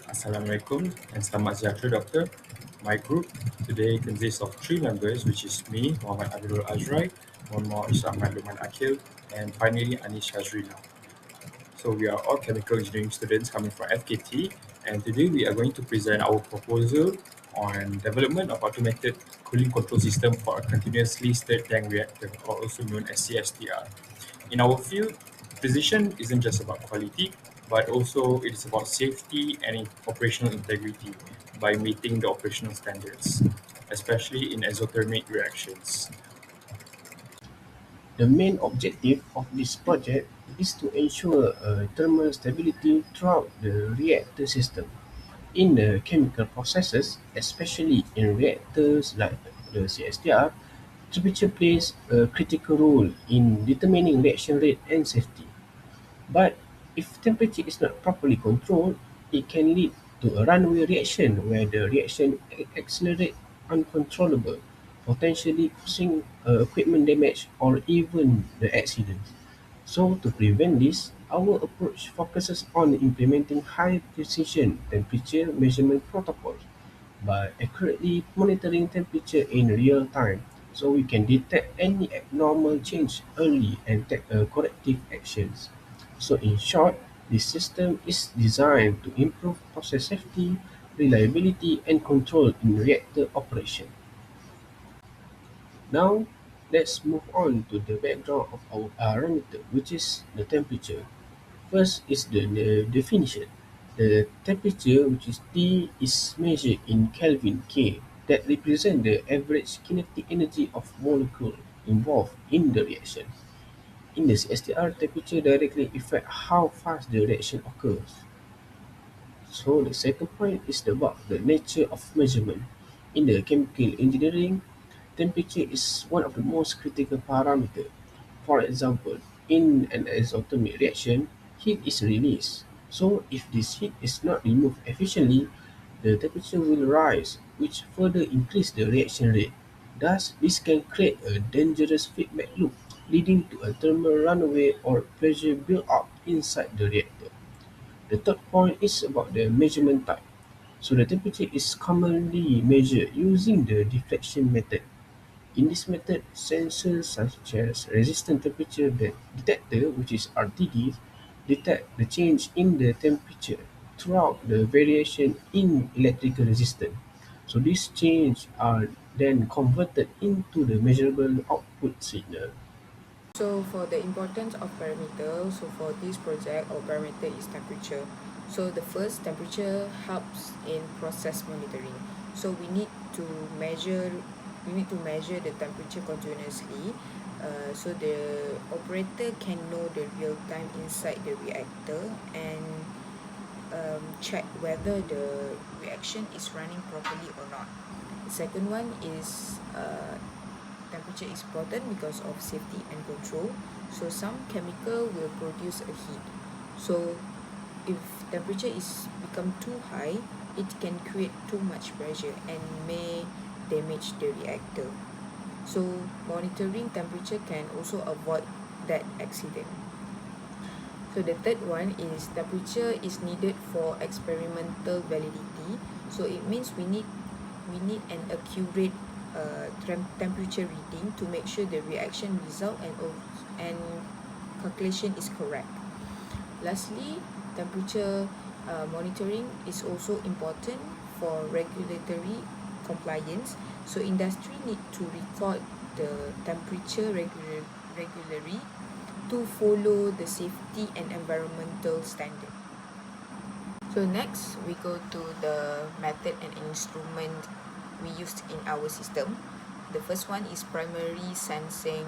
Assalamualaikum and selamat sejahtera, Doctor. My group today consists of three members, which is me, Muhammad AMIRUL AZRAII, one more is Ahmad, Lukman, Aqil, and finally SHAZREENA. So we are all chemical engineering students coming from FKT, and today we are going to present our proposal on development of automated cooling control system for a continuously stirred tank reactor, or also known as CSTR. In our field, precision isn't just about quality, but also it is about safety and operational integrity by meeting the operational standards, especially in exothermic reactions. The main objective of this project is to ensure thermal stability throughout the reactor system. In the chemical processes, especially in reactors like the CSTR, temperature plays a critical role in determining reaction rate and safety. But if temperature is not properly controlled, it can lead to a runaway reaction where the reaction accelerates uncontrollable, potentially causing equipment damage or even the accident. So to prevent this, our approach focuses on implementing high precision temperature measurement protocols by accurately monitoring temperature in real time so we can detect any abnormal change early and take corrective actions. So in short, this system is designed to improve process safety, reliability and control in reactor operation. Now, let's move on to the background of our parameter, which is the temperature. First is the definition. The temperature, which is T, is measured in Kelvin K, that represent the average kinetic energy of molecule involved in the reaction. In the CSTR, temperature directly affect how fast the reaction occurs. So the second point is about the nature of measurement. In the chemical engineering, temperature is one of the most critical parameters. For example, in an exothermic reaction, heat is released. So if this heat is not removed efficiently, the temperature will rise, which further increase the reaction rate. Thus, this can create a dangerous feedback loop, leading to a thermal runaway or pressure build-up inside the reactor. The third point is about the measurement type. So the temperature is commonly measured using the deflection method. In this method, sensors such as resistant temperature detector, which is RTD, detect the change in the temperature throughout the variation in electrical resistance. So these changes are then converted into the measurable output signal. So for the importance of parameter, so for this project, our parameter is temperature. So the first, temperature helps in process monitoring. So to measure measure the temperature continuously. So the operator can know the real time inside the reactor and check whether the reaction is running properly or not. The second one is temperature is important because of safety and control. So some chemical will produce a heat. So if temperature is become too high, it can create too much pressure and may damage the reactor. So monitoring temperature can also avoid that accident. So the third one is temperature is needed for experimental validity. So it means we need an accurate temperature reading to make sure the reaction result and calculation is correct. Lastly, temperature monitoring is also important for regulatory compliance. So industry need to record the temperature regularly to follow the safety and environmental standard. So next, we go to the method and instrument we used in our system. The first one is primary sensing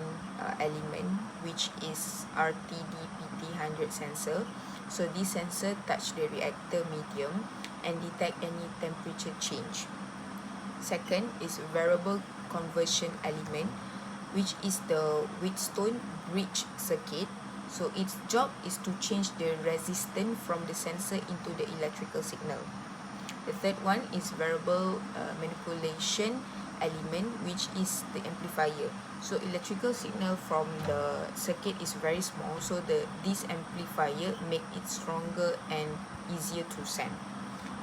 element, which is RTDPT100 sensor. So this sensor touch the reactor medium and detect any temperature change. Second is variable conversion element, which is the Wheatstone bridge circuit. So its job is to change the resistance from the sensor into the electrical signal. The third one is variable manipulation element, which is the amplifier. So electrical signal from the circuit is very small, so this amplifier make it stronger and easier to send.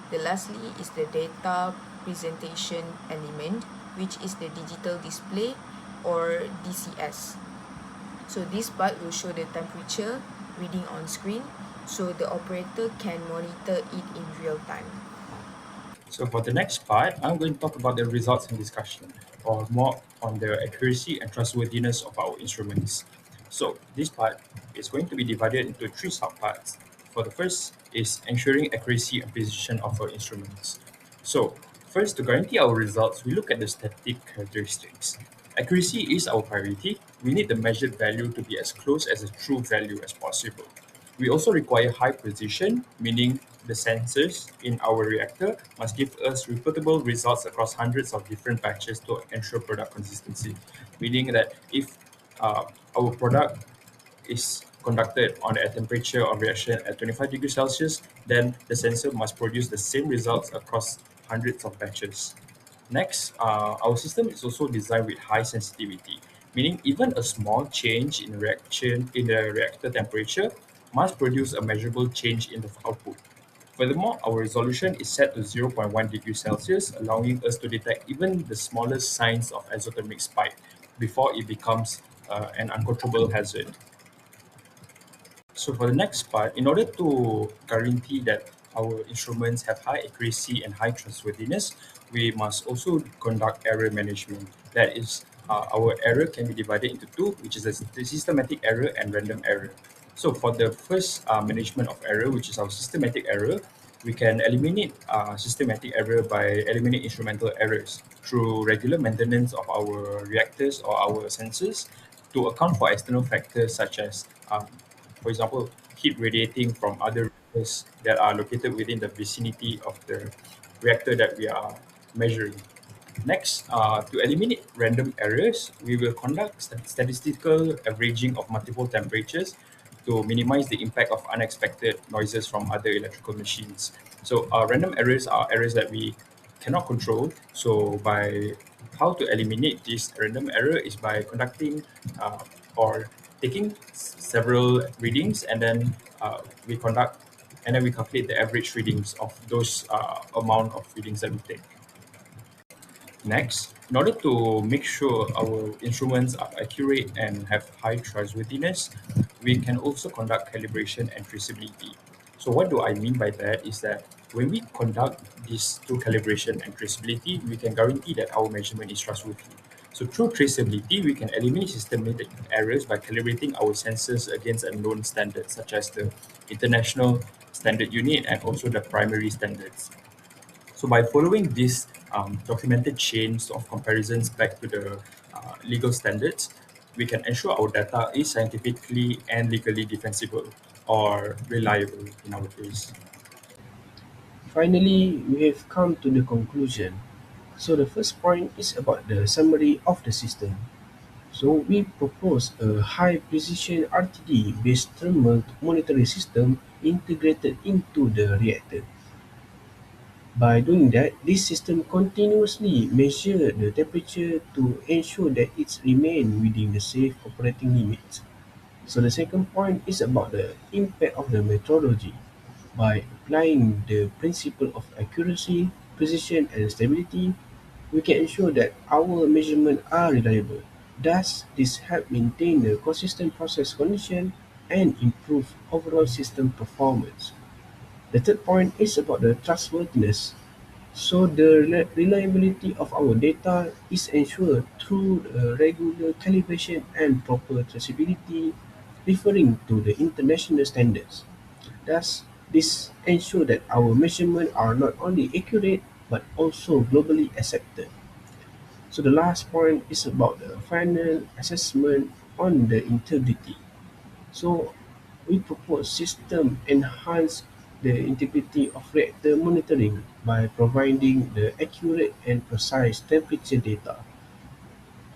The lastly is the data presentation element, which is the digital display or DCS. So this part will show the temperature reading on screen, so the operator can monitor it in real time. So for the next part, I'm going to talk about the results and discussion, or more on the accuracy and trustworthiness of our instruments. So this part is going to be divided into three subparts. For the first is ensuring accuracy and precision of our instruments. So first, to guarantee our results, we look at the static characteristics. Accuracy is our priority. We need the measured value to be as close as a true value as possible. We also require high precision, meaning the sensors in our reactor must give us repeatable results across hundreds of different batches to ensure product consistency. Meaning that if uh, our product is conducted on a temperature of reaction at 25 degrees Celsius, then the sensor must produce the same results across hundreds of batches. Next, our system is also designed with high sensitivity, meaning even a small change in reaction in the reactor temperature must produce a measurable change in the output. Furthermore, our resolution is set to zero point 0.1 degrees Celsius, allowing us to detect even the smallest signs of exothermic spike before it becomes an uncontrollable hazard. So for the next part, in order to guarantee that our instruments have high accuracy and high trustworthiness, we must also conduct error management. That is, our error can be divided into two, which is the systematic error and random error. So for the first management of error, which is our systematic error, we can eliminate systematic error by eliminating instrumental errors through regular maintenance of our reactors or our sensors to account for external factors such as for example, heat radiating from other reactors that are located within the vicinity of the reactor that we are measuring. Next, to eliminate random errors, we will conduct statistical averaging of multiple temperatures to minimize the impact of unexpected noises from other electrical machines. So, random errors are errors that we cannot control. So, by how to eliminate this random error is by conducting or taking several readings, and then we conduct and then we calculate the average readings of those amount of readings that we take. Next, in order to make sure our instruments are accurate and have high trustworthiness, we can also conduct calibration and traceability. So what do I mean by that is that when we conduct these two, calibration and traceability, we can guarantee that our measurement is trustworthy. So through traceability, we can eliminate systematic errors by calibrating our sensors against a known standards such as the International Standard Unit and also the primary standards. So by following these documented chains of comparisons back to the legal standards, we can ensure our data is scientifically and legally defensible or reliable in our case. Finally, we have come to the conclusion. So the first point is about the summary of the system. So we propose a high precision RTD based thermal monitoring system integrated into the reactor. By doing that, this system continuously measures the temperature to ensure that it remains within the safe operating limits. So the second point is about the impact of the methodology. By applying the principle of accuracy, precision, and stability, we can ensure that our measurements are reliable. Thus, this helps maintain a consistent process condition and improve overall system performance. The third point is about the trustworthiness. So the reliability of our data is ensured through regular calibration and proper traceability referring to the international standards. Thus, this ensures that our measurements are not only accurate but also globally accepted. So the last point is about the final assessment on the integrity. So we propose system enhance the integrity of reactor monitoring by providing the accurate and precise temperature data.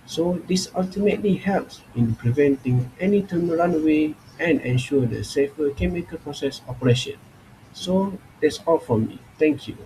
So this ultimately helps in preventing any thermal runaway and ensure the safer chemical process operation. So that's all from me. Thank you.